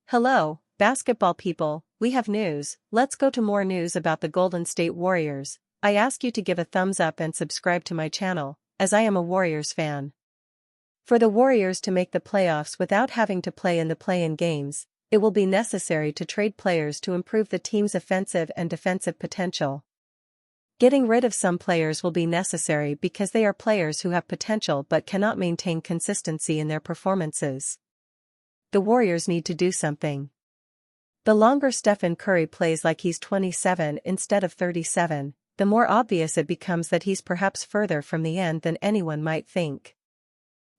Hello, basketball people, we have news. Let's go to more news about the Golden State Warriors. I ask you to give a thumbs up and subscribe to my channel, as I am a Warriors fan. For the Warriors to make the playoffs without having to play in the play-in games, it will be necessary to trade players to improve the team's offensive and defensive potential. Getting rid of some players will be necessary because they are players who have potential but cannot maintain consistency in their performances. The Warriors need to do something. The longer Stephen Curry plays like he's 27 instead of 37, the more obvious it becomes that he's perhaps further from the end than anyone might think.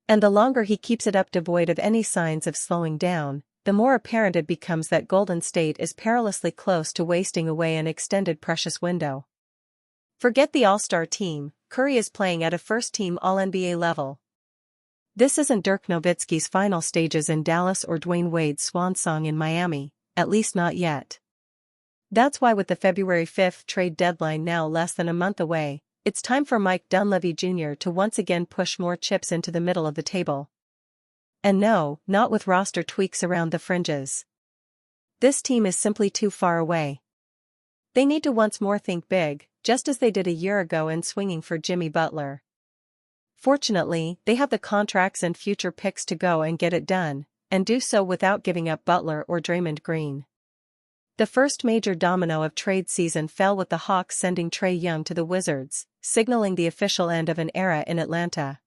And the longer he keeps it up devoid of any signs of slowing down, the more apparent it becomes that Golden State is perilously close to wasting away an extended precious window. Forget the All-Star team, Curry is playing at a first-team All-NBA level. This isn't Dirk Nowitzki's final stages in Dallas or Dwayne Wade's swan song in Miami, at least not yet. That's why with the February 5th trade deadline now less than a month away, it's time for Mike Dunleavy Jr. to once again push more chips into the middle of the table. And no, not with roster tweaks around the fringes. This team is simply too far away. They need to once more think big, just as they did a year ago in swinging for Jimmy Butler. Fortunately, they have the contracts and future picks to go and get it done, and do so without giving up Butler or Draymond Green. The first major domino of trade season fell with the Hawks sending Trae Young to the Wizards, signaling the official end of an era in Atlanta.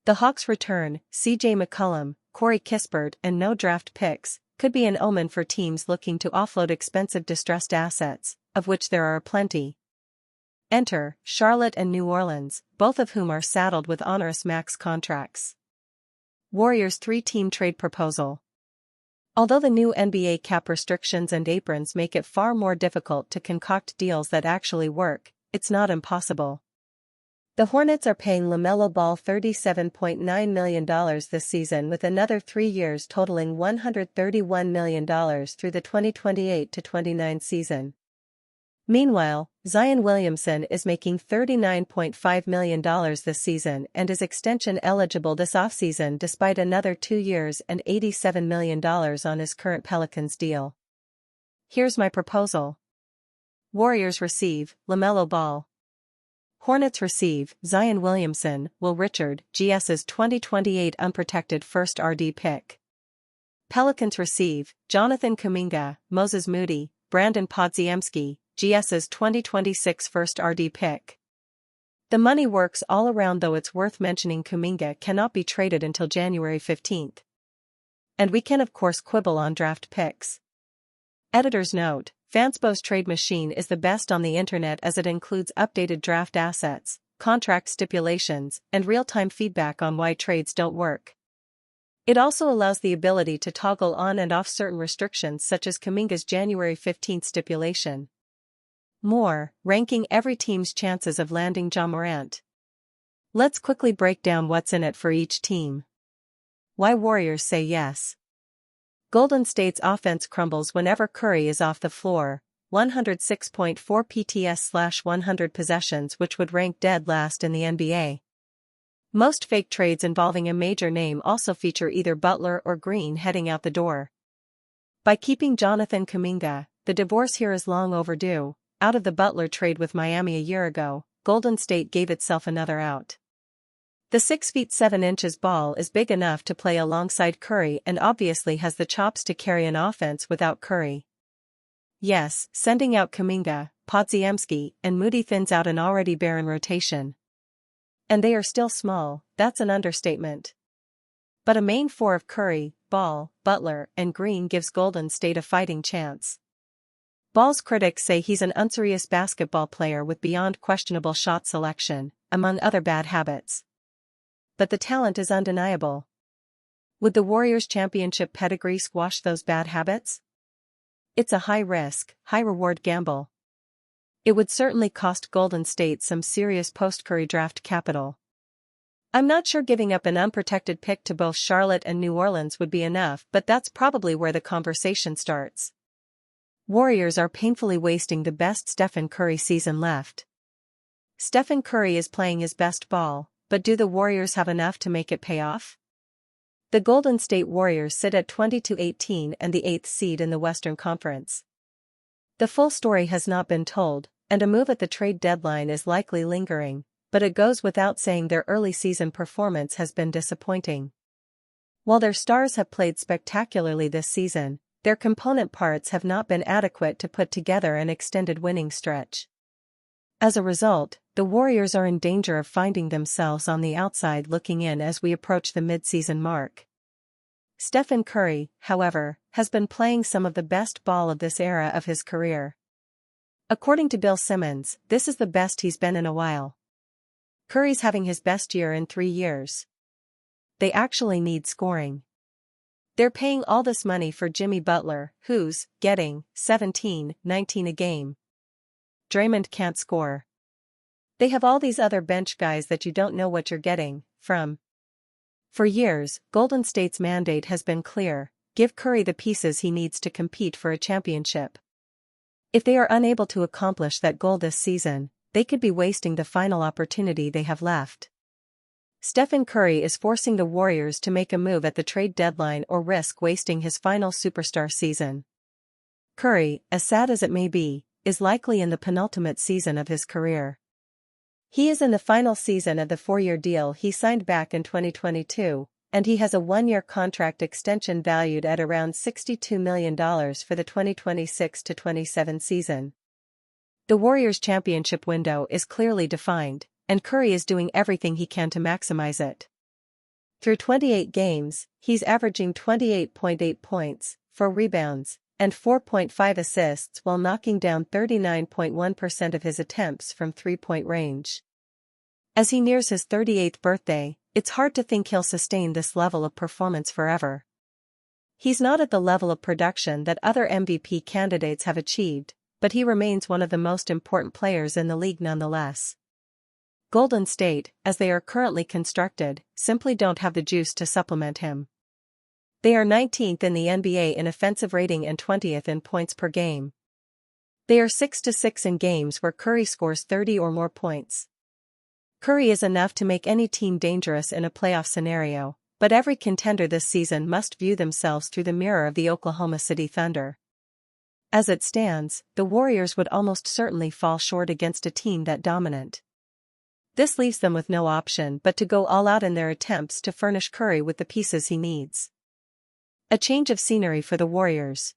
The Hawks' return, C.J. McCollum, Corey Kispert and no draft picks, could be an omen for teams looking to offload expensive distressed assets, of which there are plenty. Enter Charlotte and New Orleans, both of whom are saddled with onerous max contracts. Warriors' three-team trade proposal. Although the new NBA cap restrictions and aprons make it far more difficult to concoct deals that actually work, it's not impossible. The Hornets are paying LaMelo Ball $37.9 million this season with another 3 years totaling $131 million through the 2028-29 season. Meanwhile, Zion Williamson is making $39.5 million this season and is extension eligible this offseason despite another 2 years and $87 million on his current Pelicans deal. Here's my proposal. Warriors receive LaMelo Ball. Hornets receive Zion Williamson, Will Richard, GS's 2028 unprotected first RD pick. Pelicans receive Jonathan Kuminga, Moses Moody, Brandon Podziemski, GS's 2026 first RD pick. The money works all around, though it's worth mentioning Kuminga cannot be traded until January 15th. And we can of course quibble on draft picks. Editor's note, Fanspo's trade machine is the best on the internet as it includes updated draft assets, contract stipulations, and real-time feedback on why trades don't work. It also allows the ability to toggle on and off certain restrictions such as Kuminga's January 15th stipulation. More, ranking every team's chances of landing Ja Morant. Let's quickly break down what's in it for each team. Why Warriors say yes. Golden State's offense crumbles whenever Curry is off the floor, 106.4 PTS/100 possessions, which would rank dead last in the NBA. Most fake trades involving a major name also feature either Butler or Green heading out the door. By keeping Jonathan Kuminga, the divorce here is long overdue. Out of the Butler trade with Miami a year ago, Golden State gave itself another out. The 6 feet 7 inches Ball is big enough to play alongside Curry and obviously has the chops to carry an offense without Curry. Yes, sending out Kuminga, Podziemski, and Moody thins out an already barren rotation. And they are still small, that's an understatement. But a main four of Curry, Ball, Butler, and Green gives Golden State a fighting chance. Ball's critics say he's an unserious basketball player with beyond questionable shot selection, among other bad habits. But the talent is undeniable. Would the Warriors' championship pedigree squash those bad habits? It's a high-risk, high-reward gamble. It would certainly cost Golden State some serious post-Curry draft capital. I'm not sure giving up an unprotected pick to both Charlotte and New Orleans would be enough, but that's probably where the conversation starts. Warriors are painfully wasting the best Stephen Curry season left. Stephen Curry is playing his best ball, but do the Warriors have enough to make it pay off? The Golden State Warriors sit at 20-18 and the 8th seed in the Western Conference. The full story has not been told, and a move at the trade deadline is likely lingering, but it goes without saying their early season performance has been disappointing. While their stars have played spectacularly this season, their component parts have not been adequate to put together an extended winning stretch. As a result, the Warriors are in danger of finding themselves on the outside looking in as we approach the mid-season mark. Stephen Curry, however, has been playing some of the best ball of this era of his career. According to Bill Simmons, this is the best he's been in a while. Curry's having his best year in 3 years. They actually need scoring. They're paying all this money for Jimmy Butler, who's getting 17, 19 a game. Draymond can't score. They have all these other bench guys that you don't know what you're getting from. For years, Golden State's mandate has been clear: give Curry the pieces he needs to compete for a championship. If they are unable to accomplish that goal this season, they could be wasting the final opportunity they have left. Stephen Curry is forcing the Warriors to make a move at the trade deadline or risk wasting his final superstar season. Curry, as sad as it may be, is likely in the penultimate season of his career. He is in the final season of the 4-year deal he signed back in 2022, and he has a 1-year contract extension valued at around $62 million for the 2026-27 season. The Warriors' championship window is clearly defined, and Curry is doing everything he can to maximize it. Through 28 games, he's averaging 28.8 points, 4 rebounds, and 4.5 assists while knocking down 39.1% of his attempts from three-point range. As he nears his 38th birthday, it's hard to think he'll sustain this level of performance forever. He's not at the level of production that other MVP candidates have achieved, but he remains one of the most important players in the league nonetheless. Golden State, as they are currently constructed, simply don't have the juice to supplement him. They are 19th in the NBA in offensive rating and 20th in points per game. They are 6-6 in games where Curry scores 30 or more points. Curry is enough to make any team dangerous in a playoff scenario, but every contender this season must view themselves through the mirror of the Oklahoma City Thunder. As it stands, the Warriors would almost certainly fall short against a team that dominant. This leaves them with no option but to go all out in their attempts to furnish Curry with the pieces he needs. A change of scenery for the Warriors.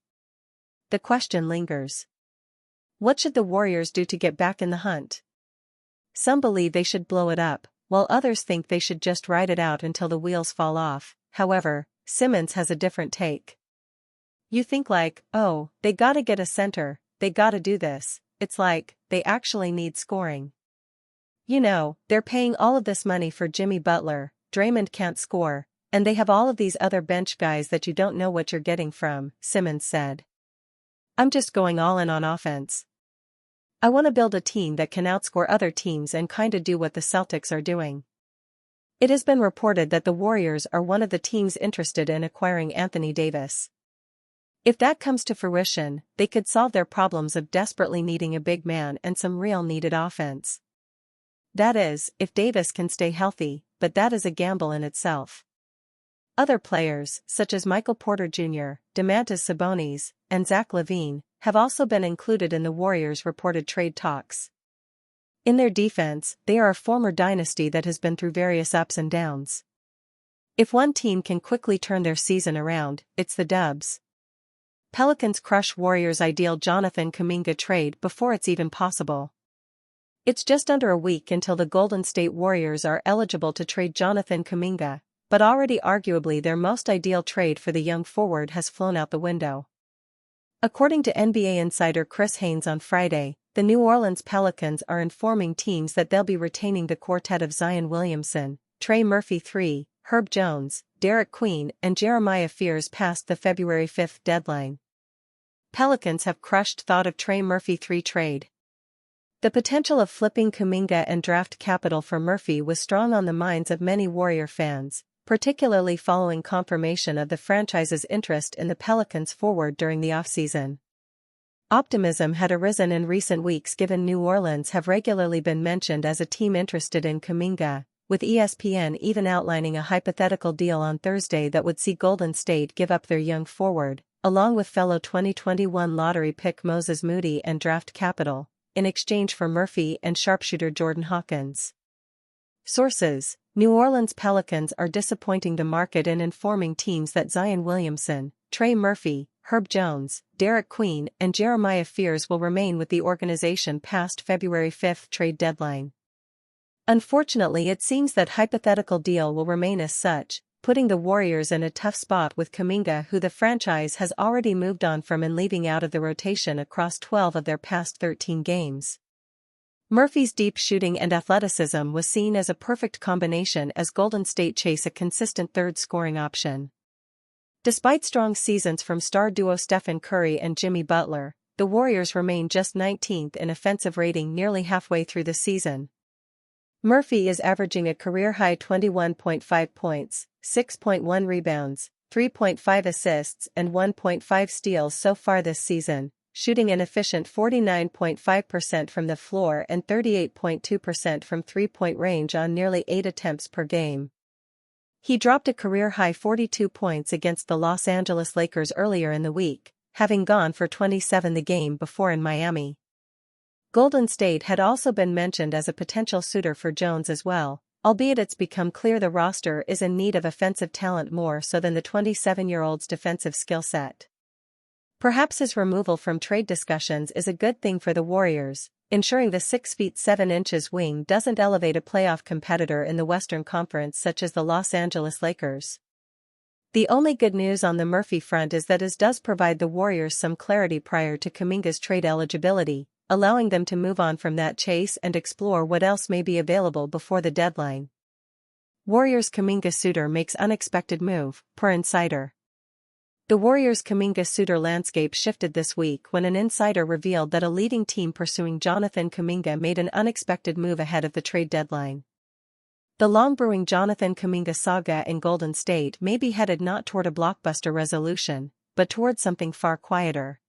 The question lingers. What should the Warriors do to get back in the hunt? Some believe they should blow it up, while others think they should just ride it out until the wheels fall off. However, Simmons has a different take. You think like, oh, they gotta get a center, they gotta do this. It's like, they actually need scoring. You know, they're paying all of this money for Jimmy Butler, Draymond can't score, and they have all of these other bench guys that you don't know what you're getting from, Simmons said. I'm just going all in on offense. I want to build a team that can outscore other teams and kinda do what the Celtics are doing. It has been reported that the Warriors are one of the teams interested in acquiring Anthony Davis. If that comes to fruition, they could solve their problems of desperately needing a big man and some real needed offense. That is, if Davis can stay healthy, but that is a gamble in itself. Other players, such as Michael Porter Jr., Domantas Sabonis, and Zach LaVine, have also been included in the Warriors' reported trade talks. In their defense, they are a former dynasty that has been through various ups and downs. If one team can quickly turn their season around, it's the Dubs. Pelicans crush Warriors' ideal Jonathan Kuminga trade before it's even possible. It's just under a week until the Golden State Warriors are eligible to trade Jonathan Kuminga, but already arguably their most ideal trade for the young forward has flown out the window. According to NBA insider Chris Haynes on Friday, the New Orleans Pelicans are informing teams that they'll be retaining the quartet of Zion Williamson, Trey Murphy III, Herb Jones, Derek Queen and Jeremiah Fears past the February 5 deadline. Pelicans have crushed thought of Trey Murphy III trade. The potential of flipping Kuminga and draft capital for Murphy was strong on the minds of many Warrior fans, particularly following confirmation of the franchise's interest in the Pelicans forward during the offseason. Optimism had arisen in recent weeks given New Orleans have regularly been mentioned as a team interested in Kuminga, with ESPN even outlining a hypothetical deal on Thursday that would see Golden State give up their young forward, along with fellow 2021 lottery pick Moses Moody and draft capital, in exchange for Murphy and sharpshooter Jordan Hawkins. Sources: New Orleans Pelicans are disappointing the market in informing teams that Zion Williamson, Trey Murphy, Herb Jones, Derek Queen and Jeremiah Fears will remain with the organization past February 5 trade deadline. Unfortunately, it seems that hypothetical deal will remain as such, putting the Warriors in a tough spot with Kuminga, who the franchise has already moved on from and leaving out of the rotation across 12 of their past 13 games. Murphy's deep shooting and athleticism was seen as a perfect combination as Golden State chase a consistent third scoring option. Despite strong seasons from star duo Stephen Curry and Jimmy Butler, the Warriors remain just 19th in offensive rating nearly halfway through the season. Murphy is averaging a career-high 21.5 points, 6.1 rebounds, 3.5 assists and 1.5 steals so far this season, shooting an efficient 49.5% from the floor and 38.2% from three-point range on nearly 8 attempts per game. He dropped a career-high 42 points against the Los Angeles Lakers earlier in the week, having gone for 27 the game before in Miami. Golden State had also been mentioned as a potential suitor for Jones as well, albeit it's become clear the roster is in need of offensive talent more so than the 27-year-old's defensive skill set. Perhaps his removal from trade discussions is a good thing for the Warriors, ensuring the 6 feet 7 inches wing doesn't elevate a playoff competitor in the Western Conference such as the Los Angeles Lakers. The only good news on the Murphy front is that it does provide the Warriors some clarity prior to Kuminga's trade eligibility, allowing them to move on from that chase and explore what else may be available before the deadline. Warriors Kuminga suitor makes unexpected move, per insider. The Warriors' Kuminga suitor landscape shifted this week when an insider revealed that a leading team pursuing Jonathan Kuminga made an unexpected move ahead of the trade deadline. The long-brewing Jonathan Kuminga saga in Golden State may be headed not toward a blockbuster resolution, but toward something far quieter.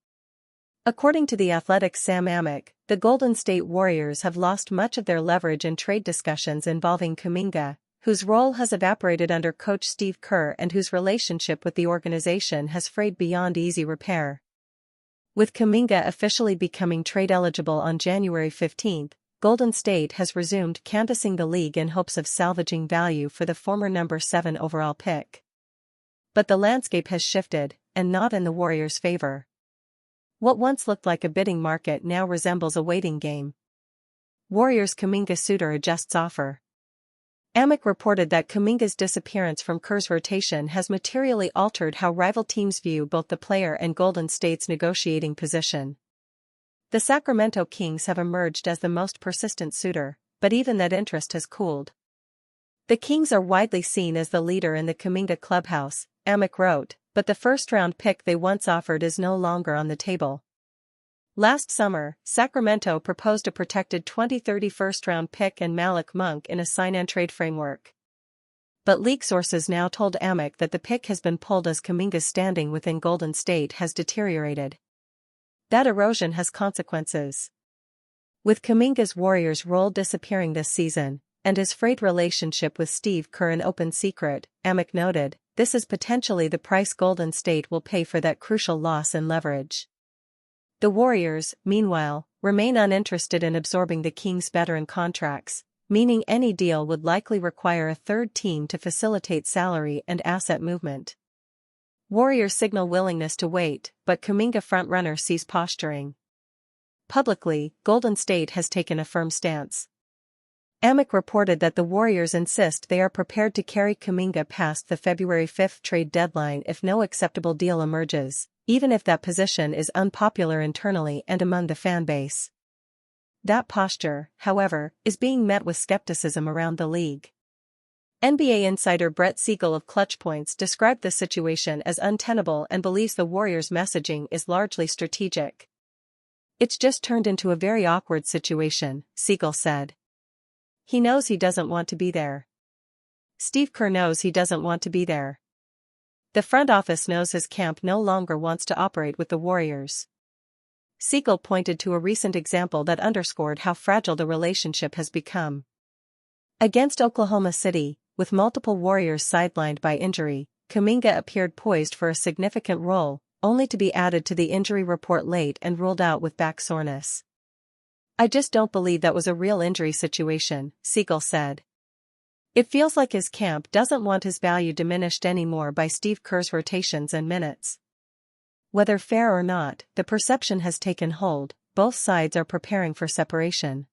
According to The Athletic's Sam Amick, the Golden State Warriors have lost much of their leverage in trade discussions involving Kuminga, whose role has evaporated under coach Steve Kerr and whose relationship with the organization has frayed beyond easy repair. With Kuminga officially becoming trade eligible on January 15, Golden State has resumed canvassing the league in hopes of salvaging value for the former number 7 overall pick. But the landscape has shifted, and not in the Warriors' favor. What once looked like a bidding market now resembles a waiting game. Warriors Kuminga suitor adjusts offer. Amick reported that Kuminga's disappearance from Kerr's rotation has materially altered how rival teams view both the player and Golden State's negotiating position. The Sacramento Kings have emerged as the most persistent suitor, but even that interest has cooled. The Kings are widely seen as the leader in the Kuminga clubhouse, Amick wrote, but the first-round pick they once offered is no longer on the table. Last summer, Sacramento proposed a protected 2030 first-round pick and Malik Monk in a sign-and-trade framework. But league sources now told Amick that the pick has been pulled as Kuminga's standing within Golden State has deteriorated. That erosion has consequences. With Kuminga's Warriors role disappearing this season, and his frayed relationship with Steve Kerr an open secret, Amick noted, this is potentially the price Golden State will pay for that crucial loss in leverage. The Warriors, meanwhile, remain uninterested in absorbing the Kings' veteran contracts, meaning any deal would likely require a third team to facilitate salary and asset movement. Warriors signal willingness to wait, but Kuminga frontrunner sees posturing. Publicly, Golden State has taken a firm stance. Amick reported that the Warriors insist they are prepared to carry Kuminga past the February 5 trade deadline if no acceptable deal emerges, even if that position is unpopular internally and among the fan base. That posture, however, is being met with skepticism around the league. NBA insider Brett Siegel of Clutch Points described the situation as untenable and believes the Warriors' messaging is largely strategic. It's just turned into a very awkward situation, Siegel said. He knows he doesn't want to be there. Steve Kerr knows he doesn't want to be there. The front office knows his camp no longer wants to operate with the Warriors. Siegel pointed to a recent example that underscored how fragile the relationship has become. Against Oklahoma City, with multiple Warriors sidelined by injury, Kuminga appeared poised for a significant role, only to be added to the injury report late and ruled out with back soreness. "I just don't believe that was a real injury situation," Siegel said. "It feels like his camp doesn't want his value diminished anymore by Steve Kerr's rotations and minutes." Whether fair or not, the perception has taken hold, both sides are preparing for separation.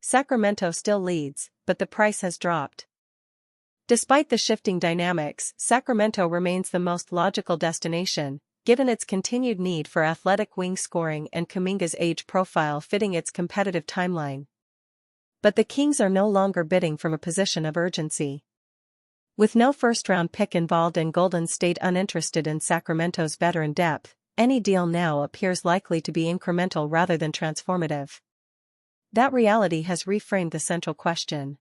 Sacramento still leads, but the price has dropped. Despite the shifting dynamics, Sacramento remains the most logical destination, given its continued need for athletic wing scoring and Kuminga's age profile fitting its competitive timeline. But the Kings are no longer bidding from a position of urgency. With no first-round pick involved and Golden State uninterested in Sacramento's veteran depth, any deal now appears likely to be incremental rather than transformative. That reality has reframed the central question.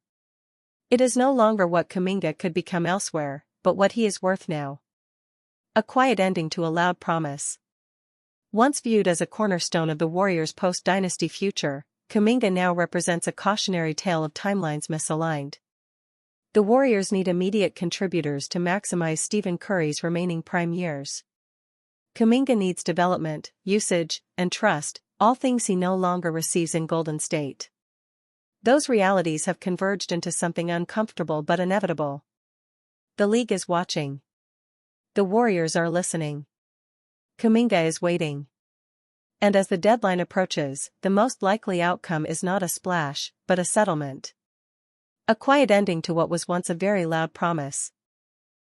It is no longer what Kuminga could become elsewhere, but what he is worth now. A quiet ending to a loud promise. Once viewed as a cornerstone of the Warriors' post-dynasty future, Kuminga now represents a cautionary tale of timelines misaligned. The Warriors need immediate contributors to maximize Stephen Curry's remaining prime years. Kuminga needs development, usage, and trust, all things he no longer receives in Golden State. Those realities have converged into something uncomfortable but inevitable. The league is watching. The Warriors are listening. Kuminga is waiting. And as the deadline approaches, the most likely outcome is not a splash, but a settlement. A quiet ending to what was once a very loud promise.